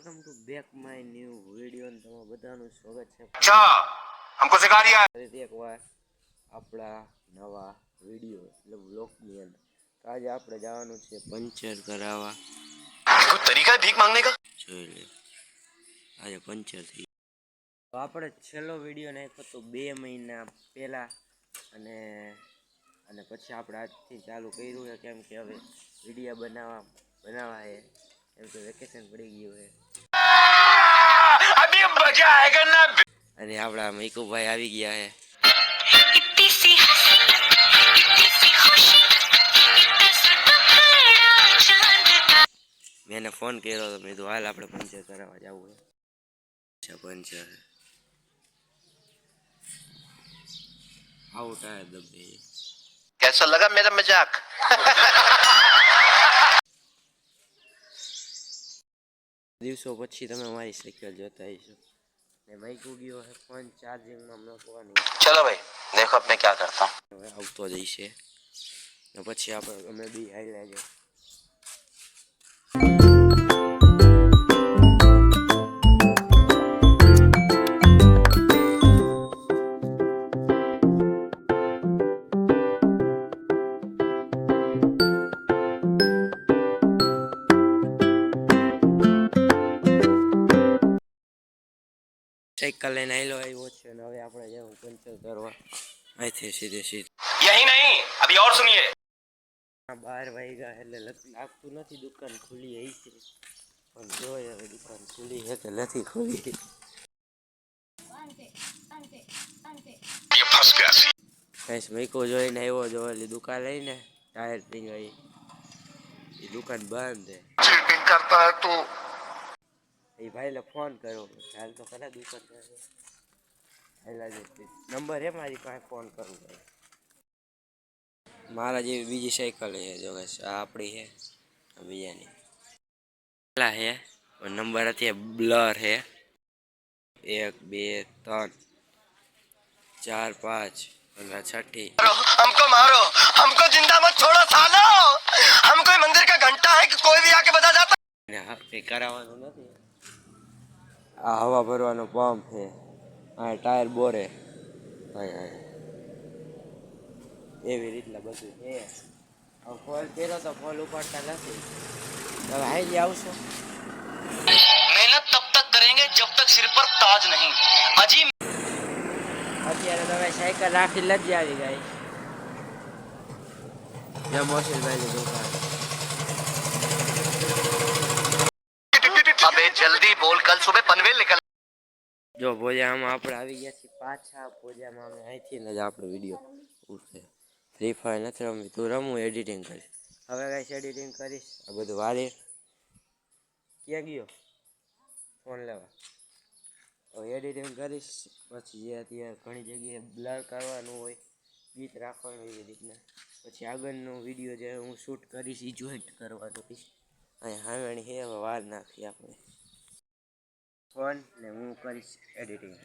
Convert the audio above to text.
welcome to back my new video ને તમારા બધાનું સ્વાગત છે हमको सिखा दिया है ફરીથી એકવાર આપણા નવા વિડીયો એટલે વ્લોગની અંદર તો આજે આપણે જવાનું છે પંચર કરાવવા कोई तरीका है भीख मांगने का જોઈ લે આજે પંચર થઈ તો આપણે છેલ્લો વિડીયો નાખ્યો તો 2 મહિના પહેલાં અને અને પછી આપણે આજથી ચાલુ કર્યું છે કેમ કે હવે વિડીયો બનાવવા છે કેમ કે વેકેશન પડી ગયું છે अभी मजा आएगा ना અને આપણા મૈકુભાઈ આવી ગયા છે મેં એને ફોન કર્યો તો મેં કીધું હાલ આપણે પંચર કરાવવા જવું છે પંચર આઉટ આ દબે कैसा लगा मेरा मजाक દિવસો પછી તમે મારી સાયકલ જોતા હશો ને માઈકુ ગયો છે ફોન ચાર્જિંગમાં મૂકવાની चलो भाई देखो अब मैं क्या करता हूँ હવે આવતો જઈશે ને પછી આપણે અમે બી હાલ્યા છે साइकिल लेने आइलो આવ્યો છે અને હવે આપણે જવું પંચર કરવા અહીંથી સીધે यही नहीं अभी और सुनिए 12 વાગ્યા એટલે લાગતું નથી દુકાન ખુલી હશે પણ જોઈએ હવે દુકાન ખુલી છે કે નથી ખુલી ये फंस गया કઈશ મૈકો જોઈને આવ્યો જો ઓલી દુકાન લઈને ટાયર ટીંગાઈ એ દુકાન બંધ છે चीटिंग करता है तू એ ભાઈને ફોન કર્યો હાલ તો ખરા દુકાન હાલા જતી નંબર હે મારી પાસે ફોન કરું ભાઈ મારા જેવી બીજી સાયકલ છે જો આ આપણી છે બીજાની પેલા છે નંબર હતી બ્લર છે 1 2 3 4 5 અને છઠ્ઠી हमको मारो हमको जिंदा मत छोड़ो सालो हम कोई मंदिर का घंटा है कि कोई भी आके बता जाता ને હા તે કરાવવાનું નથી આ હવા ભરવાનો પંપ છે આ ટાયર બોરે એવી રીતના બધું છે હવે ફોન કર્યો તો ફોન ઉપાડતા નથી હવે હાઈ આવશો मेहनत तब तक करेंगे जब तक सिर पर ताज नहीं अजीब અત્યારે તમે સાયકલ રાખી લજી આવી ગઈ જ્યાં મોસીલભાઈની દુકાન अबे जल्दी बोल कल सुबह पनवेल निकल જો ભોજામાં આપણે આવી ગયા છીએ પાછા ભોજામાં અમે અહીંથી જ આપણો વિડીયો ઉઠશે ફ્રી ફાયર નથી રમવી તું રમવું એડિટિંગ કરીશ હવે કાંઈ એડિટિંગ કરીશ આ બધું વારે ક્યાં ગયો ફોન લેવા હવે એડિટિંગ કરીશ પછી જે અત્યારે ઘણી જગ્યાએ બ્લર કરવાનું હોય ગીત રાખવાનું એવી રીતના પછી આગળનો વિડીયો જે હું શૂટ કરીશ એ જોઈન્ટ કરવાનું રહીશ અહીંયા હાવેણી હે હવે વાર નાખી આપણે ફોન ને હું કરીશ એડિટિંગ